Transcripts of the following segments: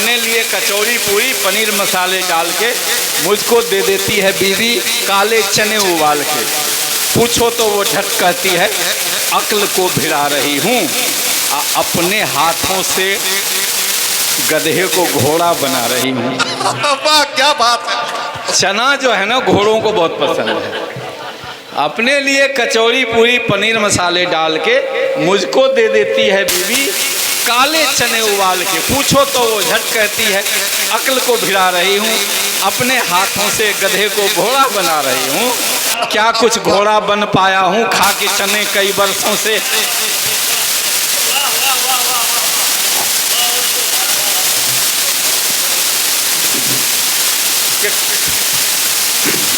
अपने लिए कचौरी पूरी पनीर मसाले डाल के मुझको दे देती है बीवी काले चने उबाल के। पूछो तो वो झट कहती है अक्ल को भिड़ा रही हूँ, अपने हाथों से गधे को घोड़ा बना रही हूँ। वाह क्या बात है। चना जो है ना घोड़ों को बहुत पसंद है। अपने लिए कचौरी पूरी पनीर मसाले डाल के मुझको दे देती है बीवी काले चने उबाल के। पूछो तो वो झट कहती है अक्ल को भिड़ा रही हूँ, अपने हाथों से गधे को घोड़ा बना रही हूँ। क्या कुछ घोड़ा बन पाया हूँ खा के चने कई वर्षों से।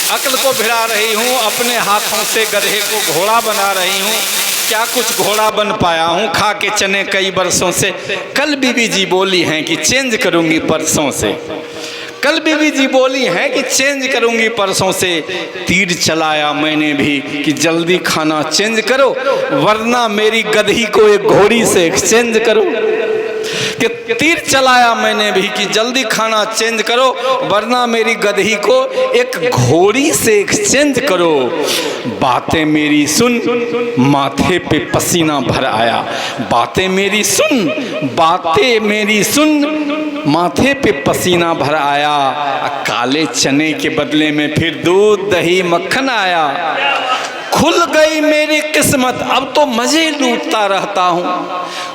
अक्ल को भिड़ा रही हूँ, अपने हाथों से गधे को घोड़ा बना रही हूँ। क्या कुछ घोड़ा बन पाया हूँ खा के चने कई बरसों से। कल बीबी जी बोली हैं कि चेंज करूँगी परसों से। कल बीबी जी बोली हैं कि चेंज करूँगी परसों से। तीर चलाया मैंने भी कि जल्दी खाना चेंज करो, वरना मेरी गधी को एक घोड़ी से एक्सचेंज करो। कि तीर चलाया मैंने भी कि जल्दी खाना चेंज करो, वरना मेरी गधी को एक घोड़ी से एक्सचेंज करो। बातें मेरी सुन, माथे पे पसीना भर आया। बातें मेरी सुन, बातें मेरी सुन, माथे पे पसीना भर आया। काले चने के बदले में फिर दूध दही मक्खन आया। खुल गई मेरी किस्मत, अब तो मजे लूटता रहता हूँ।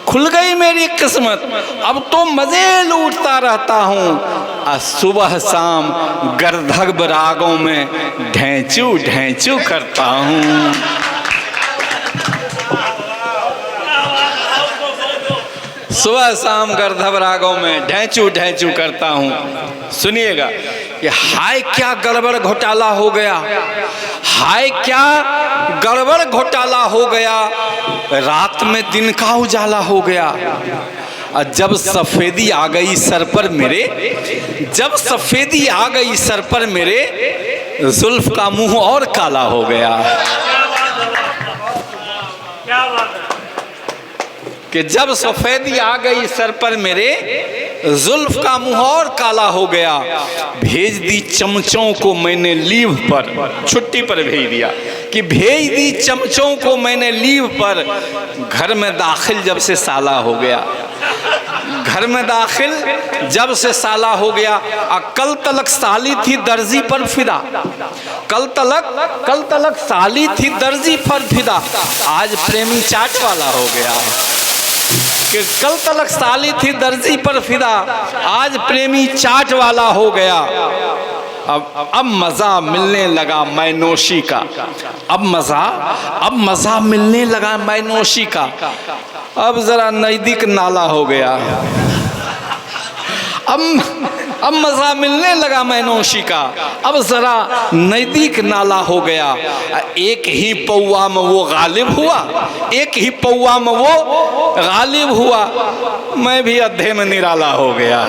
खुल गई मेरी किस्मत, अब तो मजे लूटता रहता हूँ। सुबह शाम गर्दभ रागों में ढैंचू ढैंचू करता हूँ। सुबह शाम गर्दभ रागों में ढैंचू ढैंचू करता हूँ। सुनिएगा कि हाय क्या गड़बड़ घोटाला हो गया, हाय क्या गड़बड़ घोटाला हो गया। रात में दिन का उजाला हो गया। जब सफेदी आ गई सर पर मेरे, जब सफेदी आ गई सर पर मेरे, जुल्फ का मुंह और काला हो गया। कि जब सफेदी आ गई सर पर मेरे, जुल्फ का मुंह और काला हो गया। भेज दी चमचों को मैंने लीव पर, छुट्टी पर भेज दिया कि भेज दी चमचों को मैंने लीव पर। घर में दाखिल जब से साला हो गया, घर में दाखिल जब से साला हो गया। कल तलक साली थी दर्जी पर फिदा, कल तलक साली थी दर्जी पर फिदा। आज प्रेमी चाट वाला हो गया। कि कल तलक साली थी दर्जी पर फिदा, आज प्रेमी चाट वाला हो गया। अब मजा मिलने लगा मैनोशी का, अब मजा मिलने लगा मैनोशी का। अब जरा नजदीक नाला हो गया। अब मजा मिलने लगा मैनोशी का, अब जरा नजदीक नाला हो गया। एक ही पौआ में वो गालिब हुआ, एक ही पौआ में वो गालिब हुआ। मैं भी अद्धे में निराला हो गया।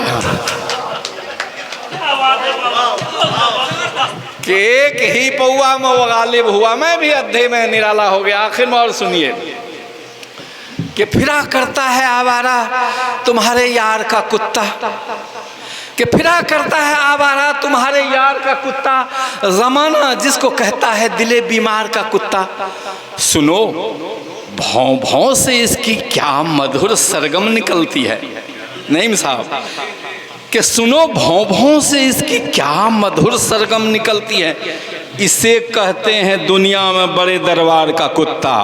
कि एक ही पौआ में वो गालिब हुआ, मैं भी अद्धे में निराला हो गया। आखिर में और सुनिए कि फिरा करता है आवारा तुम्हारे यार का कुत्ता, कि फिरा करता है आवारा तुम्हारे यार का कुत्ता। जमाना जिसको कहता है दिले बीमार का कुत्ता। सुनो भौं भौं से इसकी क्या मधुर सरगम निकलती है। नईम साहब कि सुनो भौं भौं से इसकी क्या मधुर सरगम निकलती है। इसे कहते हैं दुनिया में बड़े दरबार का कुत्ता,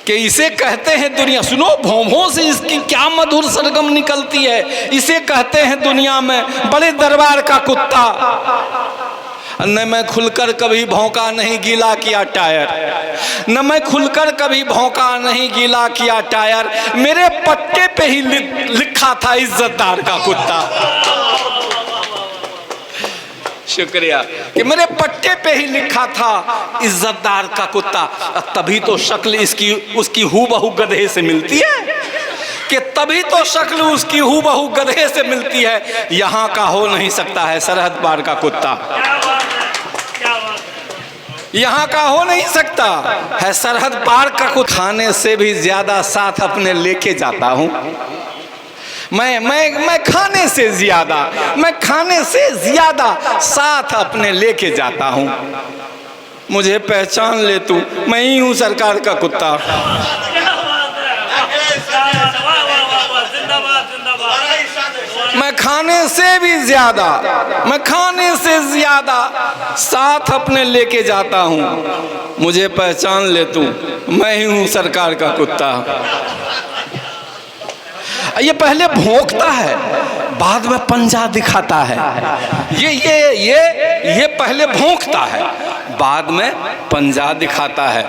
कि इसे कहते हैं दुनिया। सुनो भौं भौं से इसकी क्या मधुर सरगम निकलती है। इसे कहते हैं दुनिया में बड़े दरबार का कुत्ता। न मैं खुलकर कभी भौंका नहीं गीला किया टायर, न मैं खुलकर कभी भौंका नहीं गीला किया टायर। मेरे पट्टे पे ही लिखा था इज्जतदार का कुत्ता। शुक्रिया कि मेरे पट्टे पे ही लिखा था इज्जतदार का कुत्ता। तभी तो शक्ल इसकी उसकी हूबहू गधे से मिलती है, कि तभी तो शक्ल उसकी हूबहू गधे से मिलती है। यहाँ का हो नहीं सकता है सरहद पार का कुत्ता, यहाँ का हो नहीं सकता है सरहद पार का कुत्ता। खाने से भी ज्यादा साथ अपने लेके जाता हूँ, मैं खाने से ज्यादा साथ अपने लेके जाता हूँ। मुझे पहचान ले तू, मैं ही हूँ सरकार का कुत्ता। मैं खाने से ज्यादा साथ अपने लेके जाता हूँ। मुझे पहचान ले तू, मैं ही हूँ सरकार का कुत्ता। ये पहले भौंकता है, बाद में पंजा दिखाता है। ये पहले भौंकता है, बाद में पंजा दिखाता है।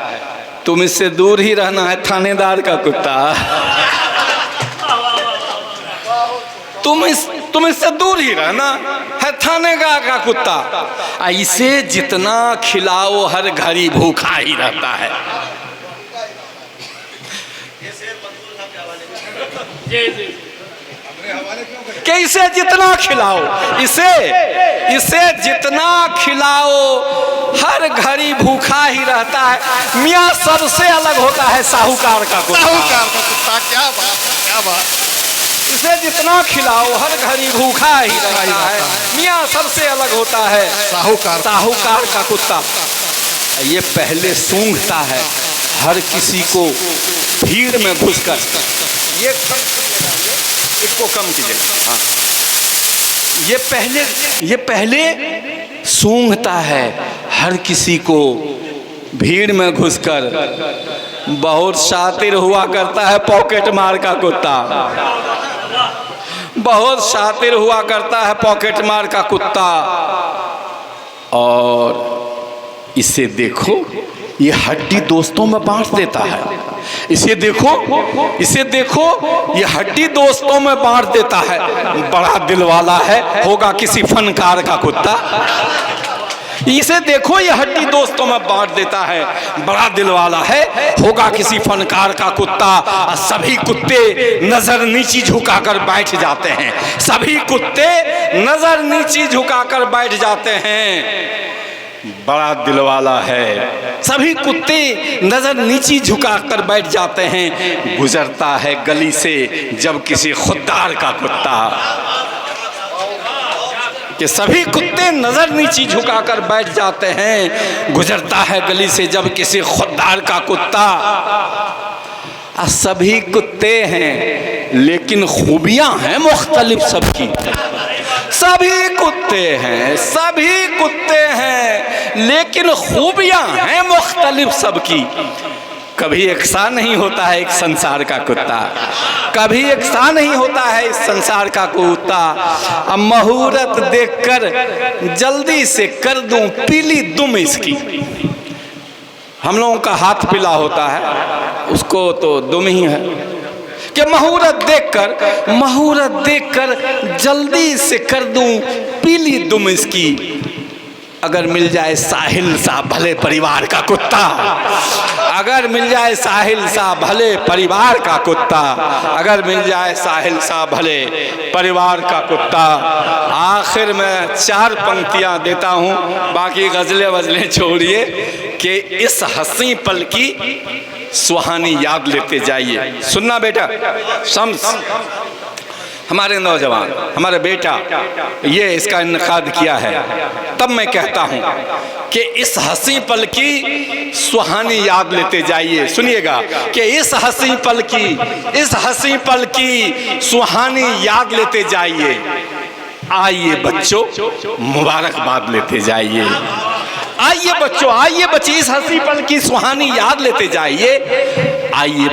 तुम इससे दूर ही रहना है थानेदार का कुत्ता। तुम इससे दूर ही रहना है थानेदार का कुत्ता। इसे जितना खिलाओ हर घड़ी भूखा ही रहता है। कि इसे जितना खिलाओ, इसे जितना खिलाओ हर घड़ी भूखा ही रहता है। मियाँ सबसे अलग होता है साहूकार का कुत्ता। क्या बात। इसे जितना खिलाओ हर घड़ी भूखा ही रहता है। मियाँ सबसे अलग होता है साहूकार का कुत्ता। ये पहले सूंघता है हर किसी को भीड़ में घुसकर। ये इसको कम कीजिए। हाँ, ये पहले सूंघता है हर किसी को भीड़ में घुसकर। बहुत शातिर हुआ करता है पॉकेट मार का कुत्ता। बहुत शातिर हुआ करता है पॉकेट मार का कुत्ता। और इसे देखो, ये हड्डी दोस्तों में बांट देता है। इसे देखो ये हड्डी दोस्तों में बांट देता है। बड़ा दिल वाला है, होगा किसी फनकार का कुत्ता। इसे देखो ये हड्डी दोस्तों में बांट देता है। बड़ा दिल वाला है, होगा किसी फनकार का कुत्ता। सभी कुत्ते नजर नीची झुकाकर बैठ जाते हैं। सभी कुत्ते नजर नीची झुकाकर बैठ जाते हैं। बड़ा दिल वाला है, सभी कुत्ते नजर नीची झुकाकर बैठ जाते हैं। गुजरता है गली से जब किसी खुददार का कुत्ता। कि सभी कुत्ते नजर नीची झुकाकर बैठ जाते हैं। गुजरता है गली से जब किसी खुददार का कुत्ता। सभी कुत्ते हैं लेकिन खूबियां हैं मुख्तलिफ सबकी। सभी कुत्ते हैं लेकिन खूबियां हैं मुख्तलिफ सबकी। कभी एक सा नहीं होता है एक संसार का कुत्ता। कभी एक सा नहीं होता है इस संसार का कुत्ता। अब मुहूर्त देखकर जल्दी से कर दूं पीली दुम इसकी। हम लोगों का हाथ पीला होता है, उसको तो दुम ही है। कि मुहूर्त देखकर जल्दी से कर दूं पीली दुम इसकी। अगर मिल जाए साहिल सा भले परिवार का कुत्ता। अगर मिल जाए साहिल सा भले परिवार का कुत्ता। अगर मिल जाए साहिल सा भले परिवार का कुत्ता। आखिर में 4 पंक्तियां देता हूं, बाकी गजलें छोड़िए। कि इस हंसी पल की सुहानी याद लेते जाइए। सुनना बेटा, शम्स हमारे नौजवान, हमारे बेटा ये इसका इन्काद किया है, तब मैं कहता हूँ कि इस हंसी पल की सुहानी याद लेते जाइए। सुनिएगा कि इस हंसी पल की सुहानी याद लेते जाइए। आइए बच्चों मुबारकबाद लेते जाइए। आइए बच्चों इस हंसी पल की सुहानी याद लेते जाइए। आइए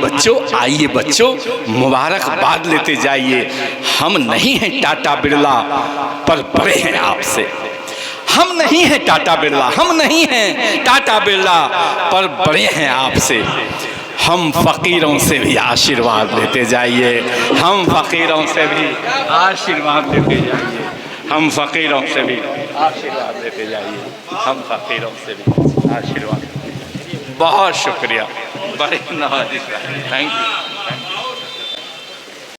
बच्चों मुबारकबाद लेते जाइए। हम नहीं हैं टाटा बिरला पर बड़े हैं आपसे। हम नहीं हैं टाटा बिरला पर बड़े हैं आपसे। हम फकीरों से भी आशीर्वाद लेते जाइए। हम फकीरों से भी आशीर्वाद लेते जाइए। हम फकीरों से भी आशीर्वाद लेते जाइए। हम फकीरों से भी आशीर्वाद। बहुत शुक्रिया, बड़े नवाजिश। Thank you.